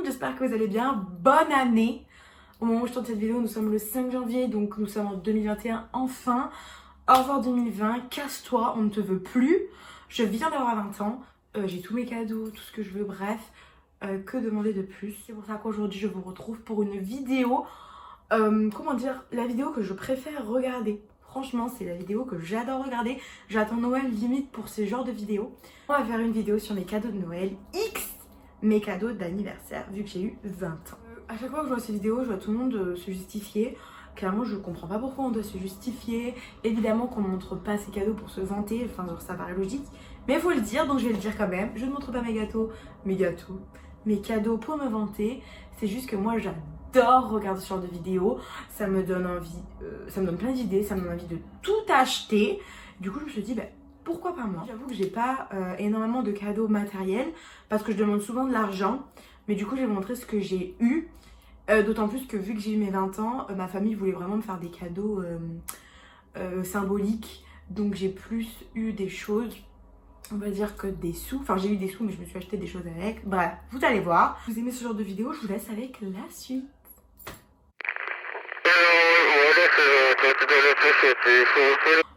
monde, j'espère que vous allez bien. Bonne année. Au moment où je tourne cette vidéo, nous sommes le 5 janvier, donc nous sommes en 2021 enfin. Au revoir 2020, casse-toi, on ne te veut plus. Je viens d'avoir 20 ans, j'ai tous mes cadeaux, tout ce que je veux, bref. Que demander de plus? C'est pour ça qu'aujourd'hui je vous retrouve pour une vidéo, comment dire, la vidéo que je préfère regarder. Franchement, c'est la vidéo que j'adore regarder. J'attends Noël limite pour ce genre de vidéo. On va faire une vidéo sur mes cadeaux de Noël X, mes cadeaux d'anniversaire, vu que j'ai eu 20 ans. À chaque fois que je vois ces vidéos, je vois tout le monde se justifier. Clairement, je comprends pas pourquoi on doit se justifier. Évidemment qu'on ne montre pas ses cadeaux pour se vanter, enfin genre ça paraît logique. Mais il faut le dire, donc je vais le dire quand même. Je ne montre pas mes cadeaux pour me vanter. C'est juste que moi j'adore regarder ce genre de vidéos. Ça me donne envie, ça me donne plein d'idées, ça me donne envie de tout acheter. Du coup je me suis dit, pourquoi pas moi? J'avoue que j'ai pas énormément de cadeaux matériels parce que je demande souvent de l'argent. Mais du coup je vais vous montrer ce que j'ai eu. D'autant plus que vu que j'ai eu mes 20 ans, ma famille voulait vraiment me faire des cadeaux symboliques. Donc j'ai plus eu des choses, on va dire, que des sous. Enfin j'ai eu des sous mais je me suis acheté des choses avec. Bref, vous allez voir. Si vous aimez ce genre de vidéo, je vous laisse avec la suite.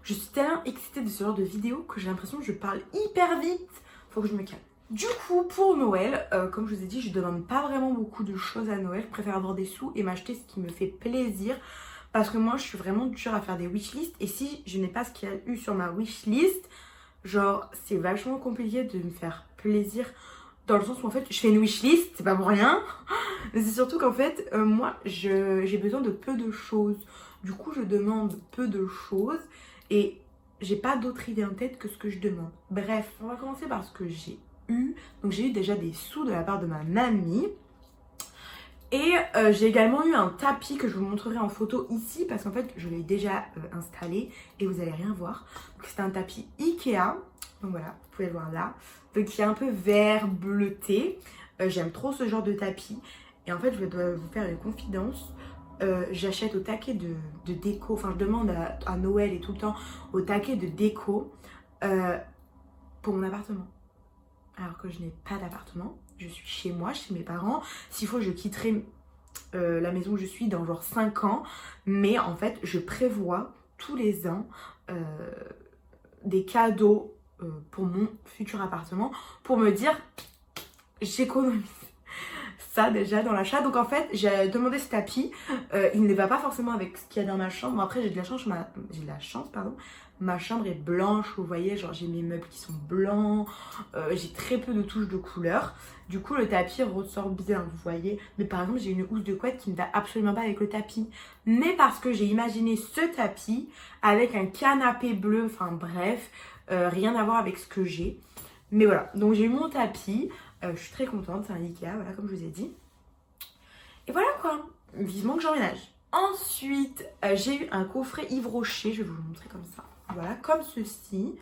Je suis tellement excitée de ce genre de vidéo que j'ai l'impression que je parle hyper vite. Faut que je me calme. Du coup, pour Noël, comme je vous ai dit, je ne demande pas vraiment beaucoup de choses à Noël. Je préfère avoir des sous et m'acheter ce qui me fait plaisir. Parce que moi, je suis vraiment dure à faire des wishlists. Et si je n'ai pas ce qu'il y a eu sur ma wishlist, genre, c'est vachement compliqué de me faire plaisir. Dans le sens où, en fait, je fais une wishlist, c'est pas pour rien. Mais c'est surtout qu'en fait, moi, j'ai besoin de peu de choses. Du coup, je demande peu de choses. Et j'ai pas d'autre idée en tête que ce que je demande. Bref, on va commencer par ce que j'ai eu. Donc j'ai eu déjà des sous de la part de ma mamie. Et j'ai également eu un tapis que je vous montrerai en photo ici parce qu'en fait je l'ai déjà installé et vous allez rien voir. Donc c'est un tapis Ikea. Donc voilà, vous pouvez le voir là. Donc il est un peu vert bleuté. J'aime trop ce genre de tapis. Et en fait je dois vous faire une confidence. J'achète au taquet de déco. Enfin je demande à Noël et tout le temps au taquet de déco pour mon appartement. Alors que je n'ai pas d'appartement, je suis chez moi, chez mes parents. S'il faut, je quitterai la maison où je suis dans genre 5 ans. Mais en fait, je prévois tous les ans des cadeaux pour mon futur appartement pour me dire, j'économise ça déjà dans l'achat. Donc en fait, j'ai demandé ce tapis. Il ne va pas forcément avec ce qu'il y a dans ma chambre. Bon, après, j'ai de la chance, pardon. Ma chambre est blanche, vous voyez, genre j'ai mes meubles qui sont blancs, j'ai très peu de touches de couleur. Du coup, le tapis ressort bien, vous voyez. Mais par exemple, j'ai une housse de couette qui ne va absolument pas avec le tapis. Mais parce que j'ai imaginé ce tapis avec un canapé bleu, enfin bref, rien à voir avec ce que j'ai. Mais voilà, donc j'ai eu mon tapis, je suis très contente, c'est un Ikea, voilà, comme je vous ai dit. Et voilà quoi, vivement que j'emménage. Ensuite, j'ai eu un coffret Yves Rocher, je vais vous le montrer comme ça. Voilà, comme ceci.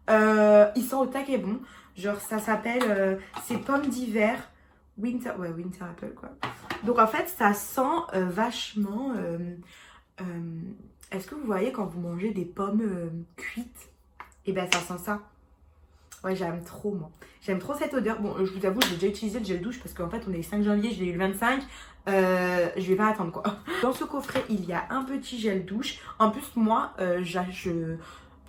Ils sont au taquet bon. Genre, ça s'appelle, c'est pommes d'hiver. Winter apple, quoi. Donc, en fait, ça sent vachement... est-ce que vous voyez quand vous mangez des pommes cuites? Et ben, ça sent ça. Ouais, j'aime trop, moi. J'aime trop cette odeur. Bon, je vous avoue, j'ai déjà utilisé le gel douche parce qu'en fait, on est le 5 janvier, je l'ai eu le 25. Je vais pas attendre, quoi. Dans ce coffret, il y a un petit gel douche. En plus, moi,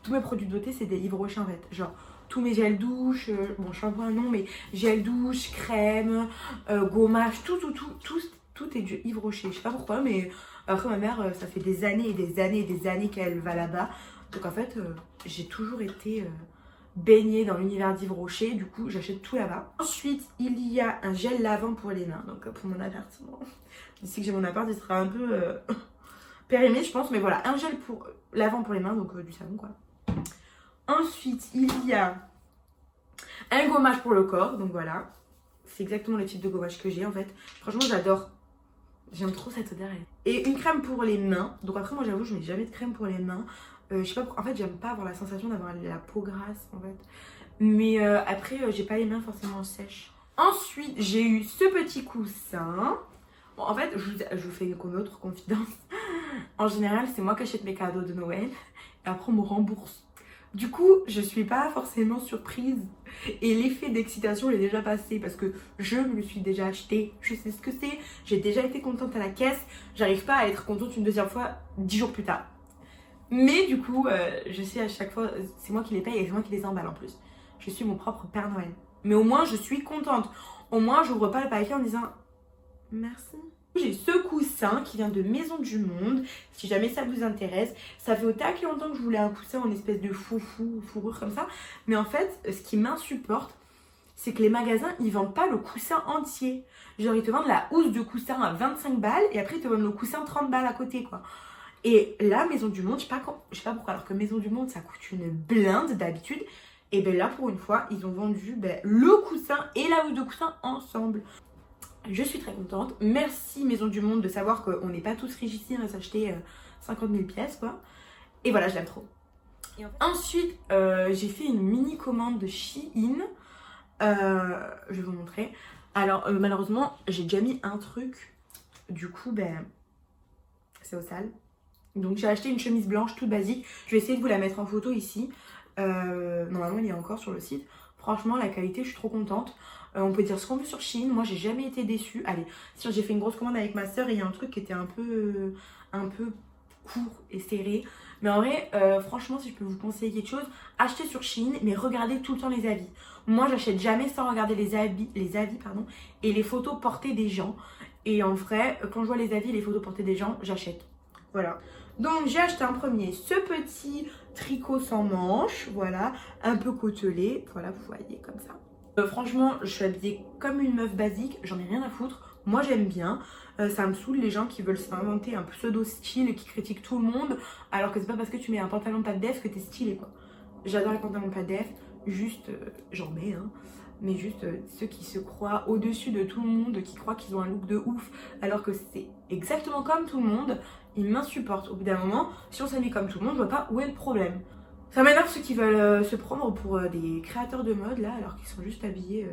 tous mes produits de beauté, c'est des Yves Rocher, en fait. Genre, tous mes gels douche, bon, shampoing, non, mais gel douche, crème, gommage, tout est du Yves Rocher. Je sais pas pourquoi, mais après, ma mère, ça fait des années et des années et des années qu'elle va là-bas. Donc, en fait, j'ai toujours été... baignée dans l'univers d'Yves Rocher, du coup j'achète tout là-bas. Ensuite il y a un gel lavant pour les mains, donc pour mon appartement. D'ici que j'ai mon appart, il sera un peu périmé je pense, mais voilà, un gel lavant pour les mains, donc du savon quoi. Ensuite il y a un gommage pour le corps, donc voilà, c'est exactement le type de gommage que j'ai en fait. Franchement j'adore, j'aime trop cette odeur. Et une crème pour les mains, donc après moi j'avoue je mets jamais de crème pour les mains. Je sais pas, en fait j'aime pas avoir la sensation d'avoir la peau grasse en fait. Mais après j'ai pas les mains forcément sèches. Ensuite j'ai eu ce petit coussin. Bon en fait je vous fais une autre confidence. En général c'est moi qui achète mes cadeaux de Noël. Et après on me rembourse. Du coup, je suis pas forcément surprise et l'effet d'excitation est déjà passé parce que je me le suis déjà acheté, je sais ce que c'est, j'ai déjà été contente à la caisse, j'arrive pas à être contente une deuxième fois 10 jours plus tard. Mais du coup, je sais à chaque fois, c'est moi qui les paye et c'est moi qui les emballe en plus. Je suis mon propre Père Noël. Mais au moins, je suis contente. Au moins, j'ouvre pas le paquet en disant merci. J'ai ce coussin qui vient de Maison du Monde, si jamais ça vous intéresse. Ça fait autant que longtemps que je voulais un coussin en espèce de fourrure comme ça. Mais en fait, ce qui m'insupporte, c'est que les magasins, ils vendent pas le coussin entier. Genre, ils te vendent la housse de coussin à 25 balles et après, ils te vendent le coussin 30 balles à côté, quoi. Et là, Maison du Monde, je sais pas pourquoi, alors que Maison du Monde, ça coûte une blinde d'habitude. Et ben là, pour une fois, ils ont vendu le coussin et la housse de coussin ensemble. Je suis très contente. Merci Maison du Monde de savoir qu'on n'est pas tous riches ici à s'acheter 50 000 pièces, quoi. Et voilà, je l'aime trop. Ensuite, j'ai fait une mini commande de Shein. Je vais vous montrer. Alors, malheureusement, j'ai déjà mis un truc. Du coup, c'est au sale. Donc, j'ai acheté une chemise blanche toute basique. Je vais essayer de vous la mettre en photo ici. Normalement, il y a encore sur le site. Franchement, la qualité, je suis trop contente. On peut dire ce qu'on veut sur Shein. Moi, j'ai jamais été déçue. Allez, si j'ai fait une grosse commande avec ma soeur et il y a un truc qui était un peu court et serré. Mais en vrai, franchement, si je peux vous conseiller quelque chose, achetez sur Shein, mais regardez tout le temps les avis. Moi, j'achète jamais sans regarder les avis et les photos portées des gens. Et en vrai, quand je vois les avis et les photos portées des gens, j'achète. Voilà. Donc, j'ai acheté un premier, ce petit tricot sans manches, voilà, un peu côtelé. Voilà, vous voyez, comme ça. Franchement, je suis habillée comme une meuf basique, j'en ai rien à foutre. Moi, j'aime bien. Ça me saoule les gens qui veulent s'inventer un pseudo-style, qui critiquent tout le monde, alors que c'est pas parce que tu mets un pantalon pas de def que t'es stylé, quoi. J'adore les pantalons pas de def, juste, j'en mets, hein. Mais juste ceux qui se croient au-dessus de tout le monde, qui croient qu'ils ont un look de ouf, alors que c'est exactement comme tout le monde, ils m'insupportent. Au bout d'un moment, si on s'habille comme tout le monde, je vois pas où est le problème. Ça m'énerve ceux qui veulent se prendre pour des créateurs de mode là, alors qu'ils sont juste habillés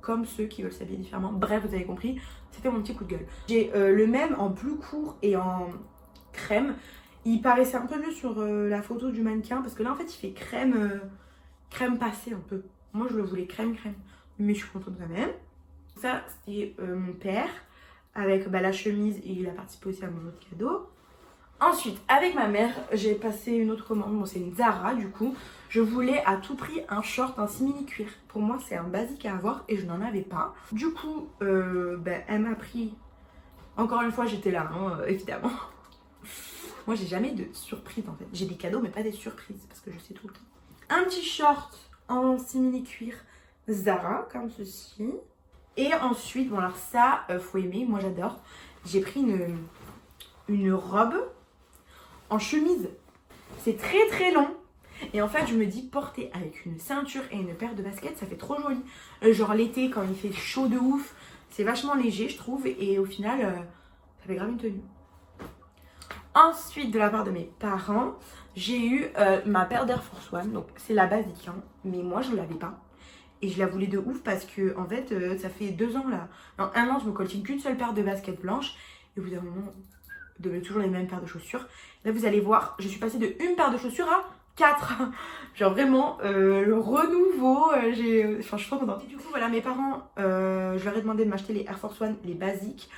comme ceux qui veulent s'habiller différemment. Bref, vous avez compris, c'était mon petit coup de gueule. J'ai le même en plus court et en crème. Il paraissait un peu mieux sur la photo du mannequin parce que là en fait il fait crème passée un peu. Moi je le voulais crème, mais je suis contente quand même. Ça c'est mon père avec la chemise et il a participé aussi à mon autre cadeau. Ensuite, avec ma mère, j'ai passé une autre commande. Bon, c'est une Zara du coup. Je voulais à tout prix un short, un simili cuir. Pour moi, c'est un basique à avoir et je n'en avais pas. Du coup, elle m'a pris. Encore une fois, j'étais là, hein, évidemment. Moi, j'ai jamais de surprise en fait. J'ai des cadeaux, mais pas des surprises parce que je sais tout le temps. Un petit short en simili cuir Zara, comme ceci. Et ensuite, bon, alors ça, faut aimer. Moi, j'adore. J'ai pris une robe en chemise. C'est très très long. Et en fait, je me dis, porter avec une ceinture et une paire de baskets, ça fait trop joli. Genre l'été, quand il fait chaud de ouf, c'est vachement léger, je trouve. Et au final, ça fait grave une tenue. Ensuite, de la part de mes parents, j'ai eu ma paire d'Air Force One. Donc, c'est la basique, hein, mais moi, je ne l'avais pas. Et je la voulais de ouf parce que, en fait, ça fait 2 ans là. En 1 an, je me coltine qu'une seule paire de baskets blanches. Et au bout d'un moment, de mettre toujours les mêmes paires de chaussures. Là, vous allez voir, je suis passée de une paire de chaussures à 4. Genre vraiment, le renouveau, je suis trop contente. Et du coup, voilà, mes parents, je leur ai demandé de m'acheter les Air Force One, les basiques.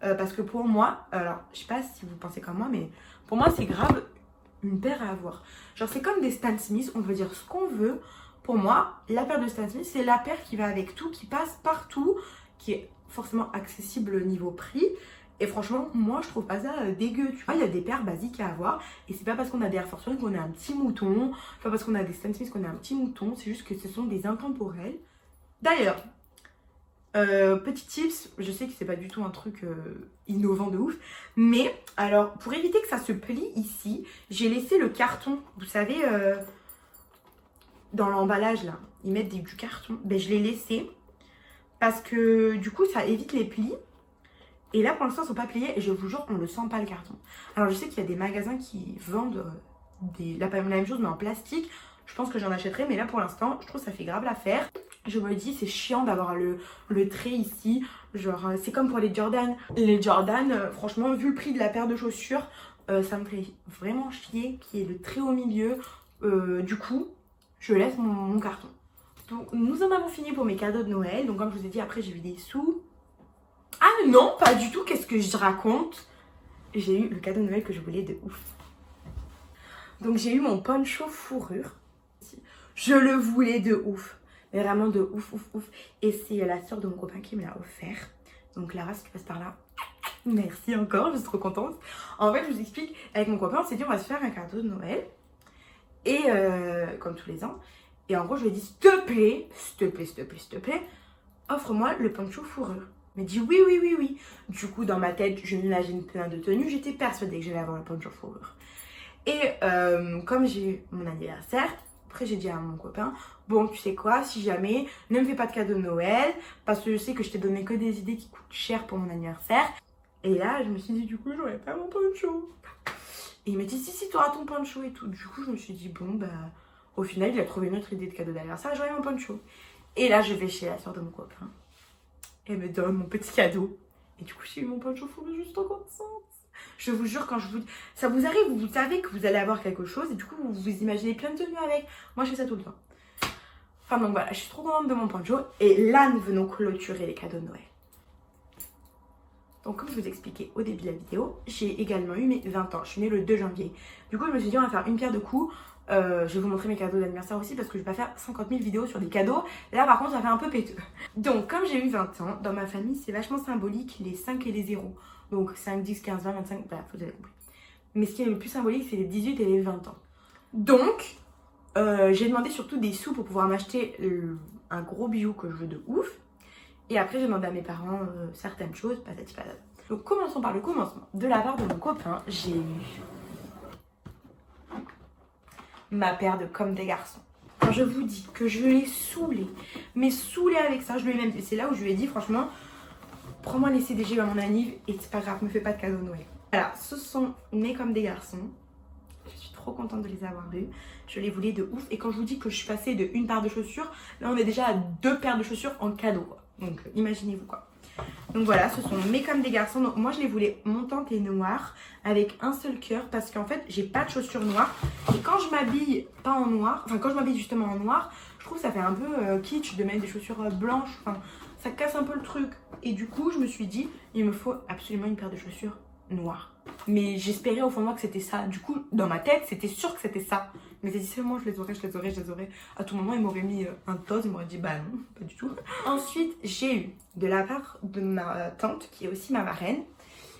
Parce que pour moi, alors, je sais pas si vous pensez comme moi, mais pour moi, c'est grave une paire à avoir. Genre, c'est comme des Stan Smith, on veut dire ce qu'on veut. Pour moi, la paire de Stan Smith, c'est la paire qui va avec tout, qui passe partout, qui est forcément accessible niveau prix. Et franchement, moi, je trouve pas ça dégueu. Tu vois, il y a des paires basiques à avoir. Et c'est pas parce qu'on a des Air Force One qu'on a un petit mouton. C'est pas parce qu'on a des Stan Smith qu'on a un petit mouton. C'est juste que ce sont des intemporels. D'ailleurs, petit tips, je sais que c'est pas du tout un truc innovant de ouf. Mais, alors, pour éviter que ça se plie ici, j'ai laissé le carton. Vous savez, dans l'emballage, là, ils mettent du carton. Ben, je l'ai laissé. Parce que, du coup, ça évite les plis. Et là, pour l'instant, ils ne sont pas pliés et je vous jure, on ne le sent pas le carton. Alors, je sais qu'il y a des magasins qui vendent la même chose, mais en plastique. Je pense que j'en achèterai, mais là, pour l'instant, je trouve que ça fait grave l'affaire. Je me dis, c'est chiant d'avoir le trait ici. Genre, c'est comme pour les Jordan. Les Jordan, franchement, vu le prix de la paire de chaussures, ça me fait vraiment chier qu'il y ait le trait au milieu. Du coup, je laisse mon carton. Donc, nous en avons fini pour mes cadeaux de Noël. Donc, comme je vous ai dit, après, j'ai eu des sous. Ah non, pas du tout. Qu'est-ce que je raconte? J'ai eu le cadeau de Noël que je voulais de ouf. Donc, j'ai eu mon poncho fourrure. Je le voulais de ouf. Mais vraiment de ouf, ouf, ouf. Et c'est la soeur de mon copain qui me l'a offert. Donc, Lara, si tu passes par là, merci encore. Je suis trop contente. En fait, je vous explique. Avec mon copain, on s'est dit, on va se faire un cadeau de Noël. Et comme tous les ans. Et en gros, je lui ai dit, s'il te plaît, s'il te plaît, s'il te plaît, s'il te plaît, offre-moi le poncho fourrure. Il m'a dit oui, oui, oui, oui. Du coup, dans ma tête, je m'imagine plein de tenues. J'étais persuadée que j'allais avoir le poncho fourrure. Et comme j'ai eu mon anniversaire, après j'ai dit à mon copain, bon, tu sais quoi, si jamais, ne me fais pas de cadeau de Noël, parce que je sais que je t'ai donné que des idées qui coûtent cher pour mon anniversaire. Et là, je me suis dit, du coup, j'aurais pas mon poncho. Et il m'a dit, si, tu auras ton poncho et tout. Du coup, je me suis dit, bon, bah, au final, il a trouvé une autre idée de cadeau d'anniversaire, j'aurai mon poncho. Et là, je vais chez la soeur de mon copain. Elle me donne mon petit cadeau. Et du coup, j'ai eu mon poncho fourrure, je suis trop contente. Je vous jure, quand je vous... ça vous arrive, vous savez que vous allez avoir quelque chose et du coup, vous imaginez plein de tenues avec. Moi, je fais ça tout le temps. Enfin, donc voilà, je suis trop contente de mon poncho. Et là, nous venons clôturer les cadeaux de Noël. Donc, comme je vous expliquais au début de la vidéo, j'ai également eu mes 20 ans. Je suis née le 2 janvier. Du coup, je me suis dit, on va faire une pierre deux coups. Je vais vous montrer mes cadeaux d'anniversaire aussi parce que je vais pas faire 50 000 vidéos sur des cadeaux. Là, par contre, ça fait un peu péteux. Donc, comme j'ai eu 20 ans, dans ma famille, c'est vachement symbolique les 5 et les 0. Donc, 5, 10, 15, 20, 25, bah, vous avez compris. Mais ce qui est le plus symbolique, c'est les 18 et les 20 ans. Donc, j'ai demandé surtout des sous pour pouvoir m'acheter un gros bijou que je veux de ouf. Et après, j'ai demandé à mes parents certaines choses, patati patata. Donc, commençons par le commencement. De la part de mon copain, j'ai eu ma paire de comme des garçons. Quand je vous dis que je l'ai saoulé, mais saoulé avec ça, je lui ai même... C'est là où je lui ai dit, franchement, prends-moi les CDG à mon anniv et c'est pas grave, me fais pas de cadeau de Noël. Voilà, ce sont mes comme des garçons. Je suis trop contente de les avoir eus. Je les voulais de ouf. Et quand je vous dis que je suis passée de une paire de chaussures, là on est déjà à 2 paires de chaussures en cadeau, quoi. Donc imaginez-vous quoi. Donc voilà, ce sont mes comme des garçons. Donc moi je les voulais montantes et noires avec un seul cœur parce qu'en fait j'ai pas de chaussures noires. Et quand je m'habille pas en noir, enfin quand je m'habille justement en noir, je trouve que ça fait un peu kitsch de mettre des chaussures blanches. Enfin ça casse un peu le truc. Et du coup je me suis dit, il me faut absolument une paire de chaussures noires. Mais j'espérais au fond de moi que c'était ça. Du coup dans ma tête c'était sûr que c'était ça. Mais j'ai dit seulement je les aurais, je les aurais, je les aurais. À tout moment, il m'aurait mis un toast, il m'aurait dit bah non, pas du tout. Ensuite, j'ai eu de la part de ma tante, qui est aussi ma marraine,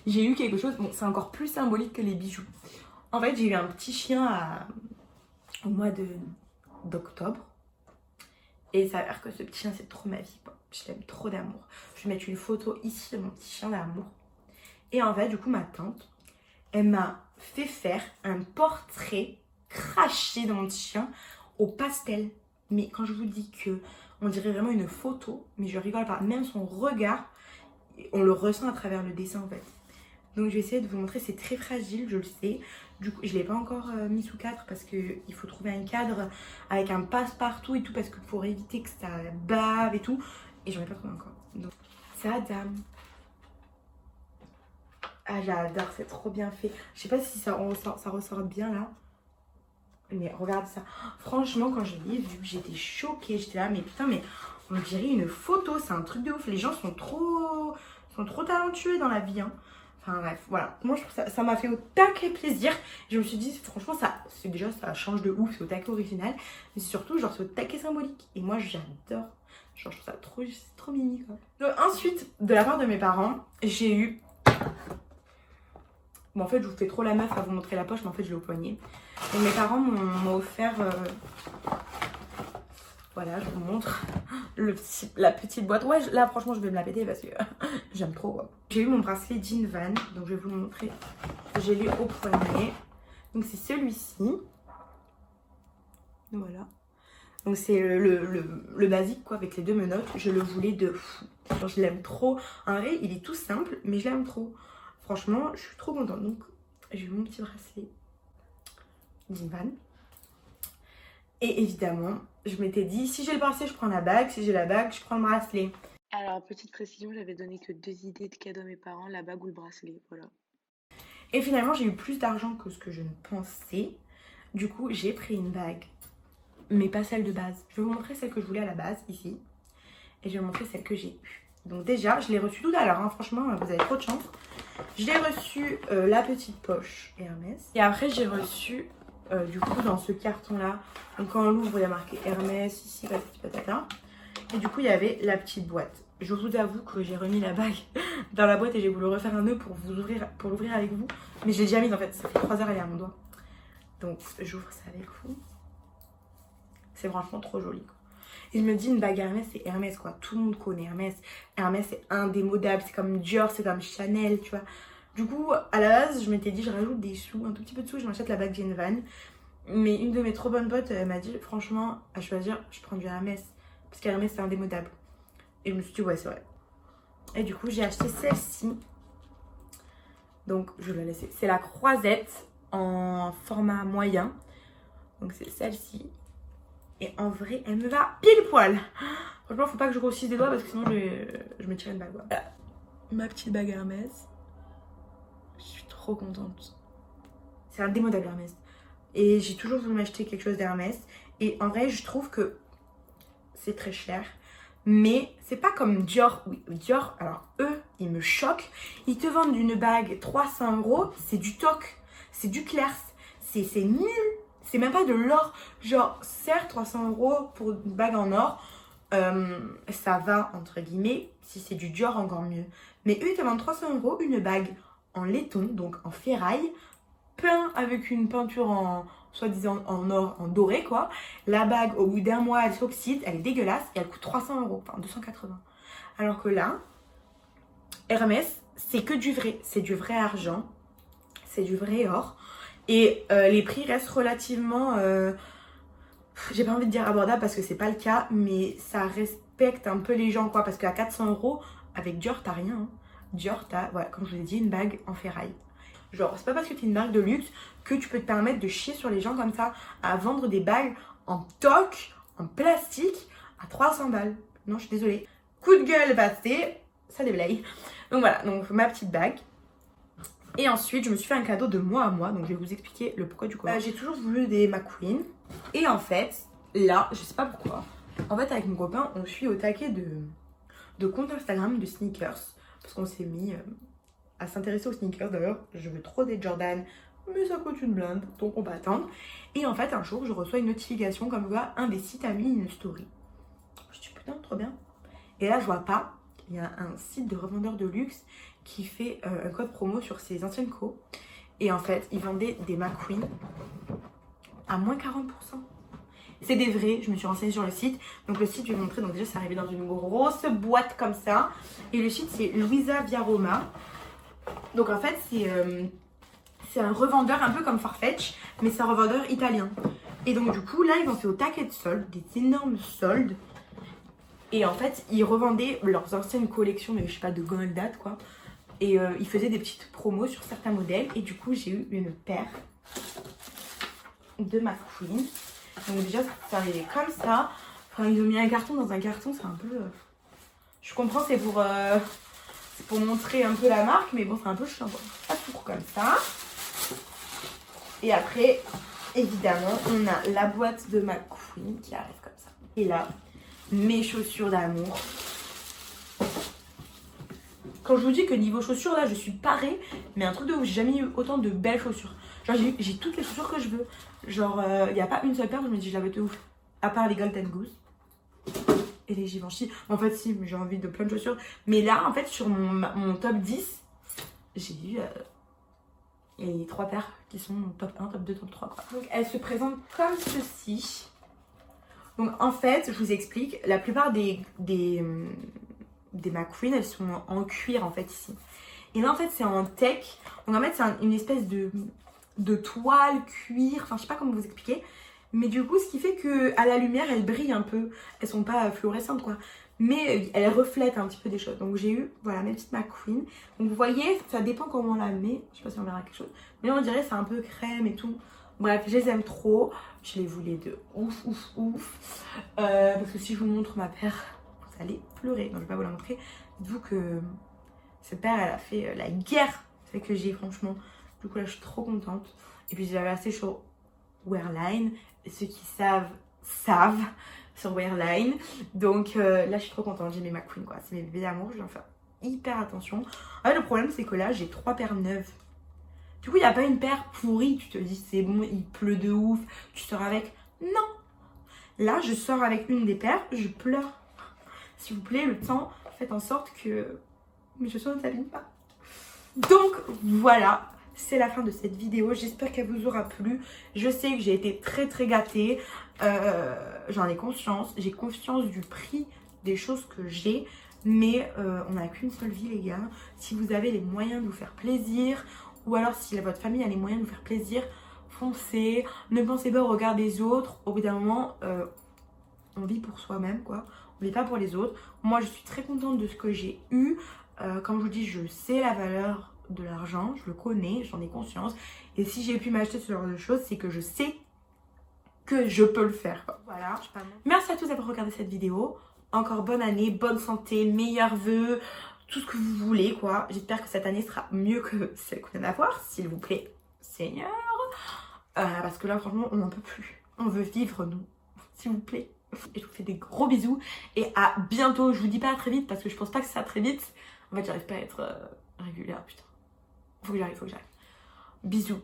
j'ai eu quelque chose, bon c'est encore plus symbolique que les bijoux. En fait, j'ai eu un petit chien au mois d'octobre. Et il s'avère que ce petit chien, c'est trop ma vie, quoi. Je l'aime trop d'amour. Je vais mettre une photo ici de mon petit chien d'amour. Et en fait, du coup, ma tante, elle m'a fait faire un portrait craché dans mon petit chien au pastel. Mais quand je vous dis que on dirait vraiment une photo, mais je rigole pas, même son regard, on le ressent à travers le dessin en fait. Donc je vais essayer de vous montrer, c'est très fragile, je le sais. Du coup, je l'ai pas encore mis sous cadre parce qu'il faut trouver un cadre avec un passe-partout et tout parce que pour éviter que ça bave et tout. Et j'en ai pas trouvé encore. Donc, ça, dame. Ah, j'adore, c'est trop bien fait. Je sais pas si ça ressort bien là. Mais regarde ça. Franchement, quand je l'ai vu, j'étais choquée. J'étais là, mais putain, mais on dirait une photo. C'est un truc de ouf. Les gens sont trop talentueux dans la vie. Hein. Enfin bref, voilà. Moi, je trouve ça m'a fait au taquet plaisir. Je me suis dit, franchement, ça change de ouf. C'est au taquet original. Mais surtout, genre, c'est au taquet symbolique. Et moi, j'adore. Genre, je trouve ça trop mimi, quoi. Donc, ensuite, de la part de mes parents, j'ai eu... Bon, en fait, je vous fais trop la meuf à vous montrer la poche, mais en fait, je l'ai au poignet. Et mes parents m'ont offert... Voilà, je vous montre la petite boîte. Ouais, là, franchement, je vais me la péter parce que j'aime trop, quoi. J'ai eu mon bracelet Jean Van, donc je vais vous le montrer. J'ai lu au poignet. Donc, c'est celui-ci. Voilà. Donc, c'est le basique, quoi, avec les 2 menottes. Je le voulais de fou. Genre, je l'aime trop. En vrai, il est tout simple, mais je l'aime trop. Franchement, je suis trop contente. Donc, j'ai eu mon petit bracelet Jean Van. Et évidemment, je m'étais dit, si j'ai le bracelet, je prends la bague. Si j'ai la bague, je prends le bracelet. Alors, petite précision, j'avais donné que 2 idées de cadeaux à mes parents, la bague ou le bracelet, voilà. Et finalement, j'ai eu plus d'argent que ce que je ne pensais. Du coup, j'ai pris une bague, mais pas celle de base. Je vais vous montrer celle que je voulais à la base, ici. Et je vais vous montrer celle que j'ai eue. Donc déjà, je l'ai reçue tout à l'heure, hein. Franchement, vous avez trop de chance. Je l'ai reçue la petite poche Hermès. Et après, j'ai reçu, du coup, dans ce carton-là. Donc quand on l'ouvre, il y a marqué Hermès, ici, patati patata. Et du coup, il y avait la petite boîte. Je vous avoue que j'ai remis la bague dans la boîte et j'ai voulu refaire un nœud pour l'ouvrir avec vous. Mais je l'ai déjà mise en fait, ça fait 3 heures, elle est à mon doigt. Donc j'ouvre ça avec vous. C'est franchement trop joli, quoi. Et je me dis, une bague Hermès, c'est Hermès, quoi. Tout le monde connaît Hermès. Hermès, c'est indémodable. C'est comme Dior, c'est comme Chanel, tu vois. Du coup, à la base, je m'étais dit, je rajoute des sous, un tout petit peu de sous, je m'achète la bague Jane Van. Mais une de mes trop bonnes potes, elle m'a dit, franchement, à choisir, je prends du Hermès. Parce qu'Hermès, c'est indémodable. Et je me suis dit, ouais, c'est vrai. Et du coup, j'ai acheté celle-ci. Donc, je vais la laisser. C'est la croisette en format moyen. Donc, c'est celle-ci. Et en vrai, elle me va pile poil. Franchement, faut pas que je grossisse des doigts parce que sinon je me tire une bague. Voilà. Ma petite bague Hermès. Je suis trop contente. C'est indémodable Hermès. Et j'ai toujours voulu m'acheter quelque chose d'Hermès. Et en vrai, je trouve que c'est très cher. Mais c'est pas comme Dior. Oui, Dior, alors eux, ils me choquent. Ils te vendent une bague 300 €. C'est du toc. C'est du clair. C'est nul. C'est même pas de l'or. Genre, certes, 300 € pour une bague en or, ça va, entre guillemets. Si c'est du Dior, encore mieux. Mais eux, ils te vendent 300 € une bague en laiton, donc en ferraille, peint avec une peinture en, soi-disant, en or, en doré, quoi. La bague, au bout d'un mois, elle s'oxyde, elle est dégueulasse et elle coûte 300 €, enfin 280. Alors que là, Hermès, c'est que du vrai. C'est du vrai argent, c'est du vrai or. Et les prix restent relativement, j'ai pas envie de dire abordable parce que c'est pas le cas, mais ça respecte un peu les gens, quoi. Parce qu'à 400 €, avec Dior, t'as rien, hein. Dior, t'as, voilà, comme je vous l'ai dit, une bague en ferraille. Genre, c'est pas parce que t'es une marque de luxe que tu peux te permettre de chier sur les gens comme ça à vendre des bagues en toc, en plastique, à 300 balles. Non, je suis désolée. Coup de gueule passé, ça déblaye. Donc voilà, donc ma petite bague. Et ensuite, je me suis fait un cadeau de moi à moi. Donc, je vais vous expliquer le pourquoi du comment. J'ai toujours voulu des McQueen. Et en fait, là, je sais pas pourquoi. En fait, avec mon copain, on suit au taquet de compte Instagram de sneakers. Parce qu'on s'est mis à s'intéresser aux sneakers. D'ailleurs, je veux trop des Jordan. Mais ça coûte une blinde. Donc, on va attendre. Et en fait, un jour, je reçois une notification comme quoi un des sites a mis une story. Je me dis, putain, trop bien. Et là, je vois pas. Il y a un site de revendeur de luxe qui fait un code promo sur ses anciennes co. Et en fait, ils vendaient des McQueen à moins 40%. C'est des vrais, je me suis renseignée sur le site. Donc le site, je vais vous montrer. Donc déjà, c'est arrivé dans une grosse boîte comme ça. Et le site, c'est Luisa Via Roma. Donc en fait, c'est un revendeur un peu comme Farfetch, mais c'est un revendeur italien. Et donc du coup, là, ils ont fait au taquet de soldes, des énormes soldes. Et en fait, ils revendaient leurs anciennes collections de, je sais pas, de grande date, quoi. Et ils faisaient des petites promos sur certains modèles. Et du coup, j'ai eu une paire de McQueen. Donc déjà, c'est arrivé comme ça. Enfin, ils ont mis un carton dans un carton, c'est un peu... Je comprends, c'est pour montrer un peu la marque, mais bon, c'est un peu chiant, quoi. Ça s'ouvre comme ça. Et après, évidemment, on a la boîte de McQueen qui arrive comme ça. Et là, mes chaussures d'amour. Quand je vous dis que niveau chaussures, là, je suis parée, mais un truc de ouf, j'ai jamais eu autant de belles chaussures. Genre, j'ai toutes les chaussures que je veux. Genre, il n'y a pas une seule paire où je me dis, je l'avais de ouf. À part les Golden Goose et les Givenchy. En fait, si, mais j'ai envie de plein de chaussures. Mais là, en fait, sur mon top 10, j'ai eu les 3 paires qui sont top 1, top 2, top 3, quoi. Donc, elles se présentent comme ceci. Donc, en fait, je vous explique, la plupart des McQueen, elles sont en cuir, en fait, ici. Et là, en fait, c'est en tech. Donc, en fait, c'est une espèce de toile, cuir, enfin, je sais pas comment vous expliquer. Mais du coup, ce qui fait qu'à la lumière, elles brillent un peu. Elles sont pas fluorescentes, quoi. Mais elles reflètent un petit peu des choses. Donc, j'ai eu, voilà, mes petites McQueen. Donc, vous voyez, ça dépend comment on la met. Je sais pas si on verra quelque chose. Mais on dirait c'est un peu crème et tout. Bref, je les aime trop. Je les voulais de ouf, ouf, ouf. Parce que si je vous montre ma paire, vous allez pleurer. Donc, je vais pas vous la montrer. Dites-vous que cette paire, elle a fait la guerre. C'est que j'ai, franchement. Du coup, là, je suis trop contente. Et puis, j'avais assez chaud. Wearline. Ceux qui savent sur Wearline. Donc là, je suis trop contente. J'ai mes McQueen, quoi. C'est mes bébés d'amour. Je dois faire hyper attention. Le problème, c'est que là, j'ai 3 paires neuves. Du coup, il n'y a pas une paire pourrie. Tu te dis, c'est bon, il pleut de ouf. Tu sors avec. Non. Là, je sors avec une des paires. Je pleure. S'il vous plaît, le temps, faites en sorte que mes chaussures ne s'abîment pas. Donc, voilà. C'est la fin de cette vidéo. J'espère qu'elle vous aura plu. Je sais que j'ai été très gâtée. J'en ai conscience. J'ai conscience du prix des choses que j'ai. Mais on n'a qu'une seule vie, les gars. Si vous avez les moyens de vous faire plaisir, ou alors si votre famille a les moyens de vous faire plaisir, foncez. Ne pensez pas au regard des autres. Au bout d'un moment, on vit pour soi-même, quoi. On vit pas pour les autres. Moi, je suis très contente de ce que j'ai eu. Comme je vous dis, je sais la valeur de l'argent. Je le connais, j'en ai conscience. Et si j'ai pu m'acheter ce genre de choses, c'est que je sais que je peux le faire, quoi. Voilà. Merci à tous d'avoir regardé cette vidéo. Encore bonne année, bonne santé, meilleurs vœux, tout ce que vous voulez, quoi. J'espère que cette année sera mieux que celle qu'on vient d'avoir, s'il vous plaît, Seigneur. Parce que là, franchement, on n'en peut plus. On veut vivre, nous, s'il vous plaît. Et je vous fais des gros bisous et à bientôt. Je vous dis pas à très vite parce que je pense pas que ça va très vite. En fait, j'arrive pas à être régulière, putain. Faut que j'arrive. Bisous.